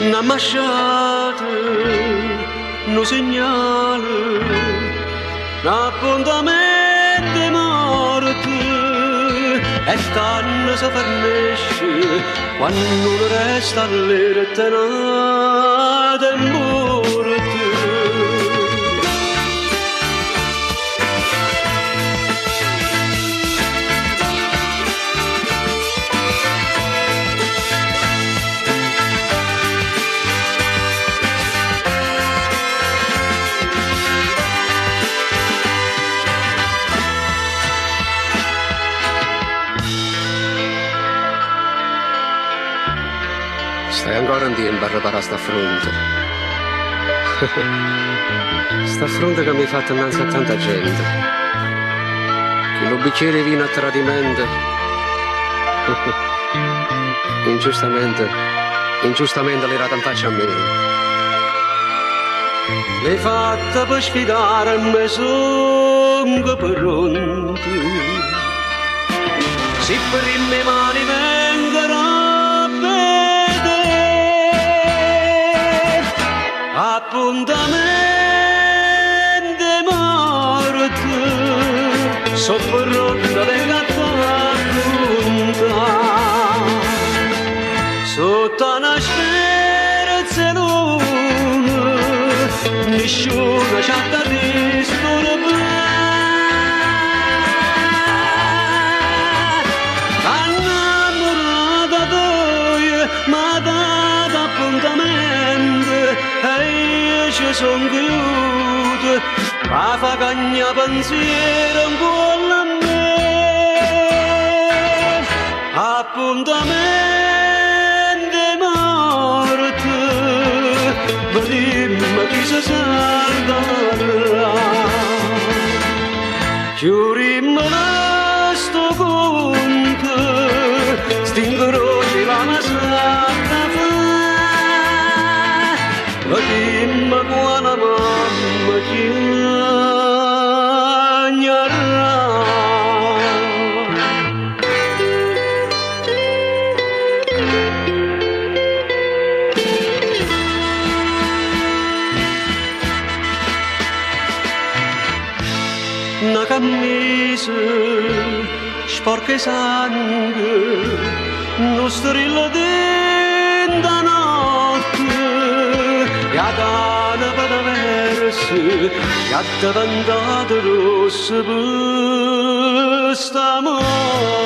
Una masciata, un segnale, un appuntamento morto, e stanno si fernisce quando non resta all'eternato e morto. Stai ancora in tempo a riparare sta fronte. Sta fronte che mi ha fatto innanzi a tanta gente. Che lo bicchiere di vino a tradimento. Ingiustamente l'era in faccia a me. L'hai fatta per sfidare me songo pronto. Se per le mie mani vengono appuntamento morto, so pronta per raccontare sotto una speranza luna, nessuno ci ha da disturbare, innamorata poi ma dato appuntamento e ci son chiuso, ma fa cagna pensiero ancora a me. Appuntamento morto, ma dimmi chi si salverà. Giurimmo sto conto, stingerò la masata fa. Ma dimmi quando mamma chiagnerà. Una camisa sporca di sangue, uno strillo dentro notte, e a dana per verso, e a diventato rosso per sta morte.